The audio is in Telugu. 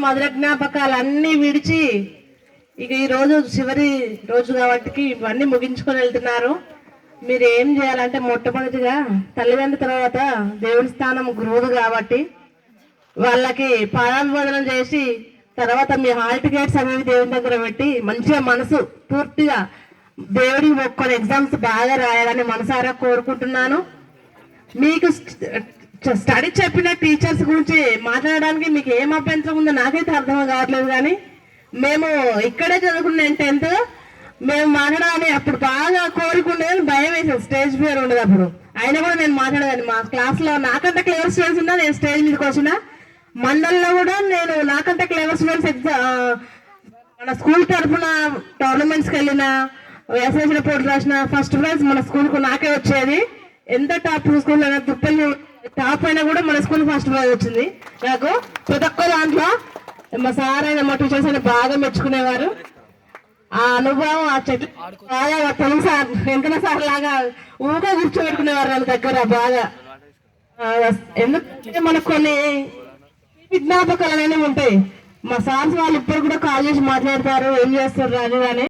మధుర జ్ఞాపకాలు అన్నీ విడిచి ఇక ఈ రోజు చివరి రోజు కాబట్టి ఇవన్నీ ముగించుకొని వెళ్తున్నారు. మీరు ఏం చేయాలంటే మొట్టమొదటిగా తల్లిదండ్రుల తర్వాత దేవుని స్థానం గురువులు కాబట్టి వాళ్ళకి పాదాభివందనం చేసి తర్వాత మీ హాల్ టికెట్స్ అనేవి దేవుని దగ్గర పెట్టి మంచిగా మనసు పూర్తిగా దేవుడికి మొక్కుని ఎగ్జామ్స్ బాగా రాయాలని మనసారా కోరుకుంటున్నాను. మీకు స్టడీ చెప్పిన టీచర్స్ గురించి మాట్లాడడానికి మీకు ఏం అభ్యంతరం ఉందో నాకైతే అర్థం కావట్లేదు. కానీ మేము ఇక్కడే చదువుకున్న 10th మేము మాట్లాడాలని అప్పుడు బాగా కోరుకుండేది, భయం వేసేది, స్టేజ్ ఫియర్ ఉండదు అప్పుడు. అయినా కూడా నేను మాట్లాడేదాన్ని. మా క్లాస్లో నాకంటే క్లేవర్ స్టూడెంట్స్ ఉన్నా నేను స్టేజ్ మీదకి వచ్చిన, మండల్లో కూడా నేను నాకంటే క్లేవర్ స్టూడెంట్స్ మన స్కూల్ తరఫున టోర్నమెంట్స్కి వెళ్ళిన, ఎస్ఎస్సీ పోటీ రాసిన ఫస్ట్ ప్రైజ్ మన స్కూల్కు నాకే వచ్చేది. ఎంత టాప్ స్కూల్ అయినా తుప్పలు టాప్ అయినా కూడా మన స్కూల్ ఫస్ట్ ప్రైజ్ వచ్చింది నాకు. ప్రతి ఒక్క దాంట్లో మా సార్ అయినా మా టీచర్స్ అయినా బాగా మెచ్చుకునేవారు. ఆ అనుభవం ఆ చెట్లు బాగా తెలుగు సార్ వెంకన్న సార్ లాగా ఊగా కూర్చోబెట్టుకునేవారు వాళ్ళ దగ్గర బాగా. ఎందుకంటే మనకు కొన్ని జ్ఞాపకాలు అనేవి ఉంటాయి. మా సార్స్ వాళ్ళు ఇప్పుడు కూడా కాల్ చేసి మాట్లాడతారు, ఏం చేస్తారు అని.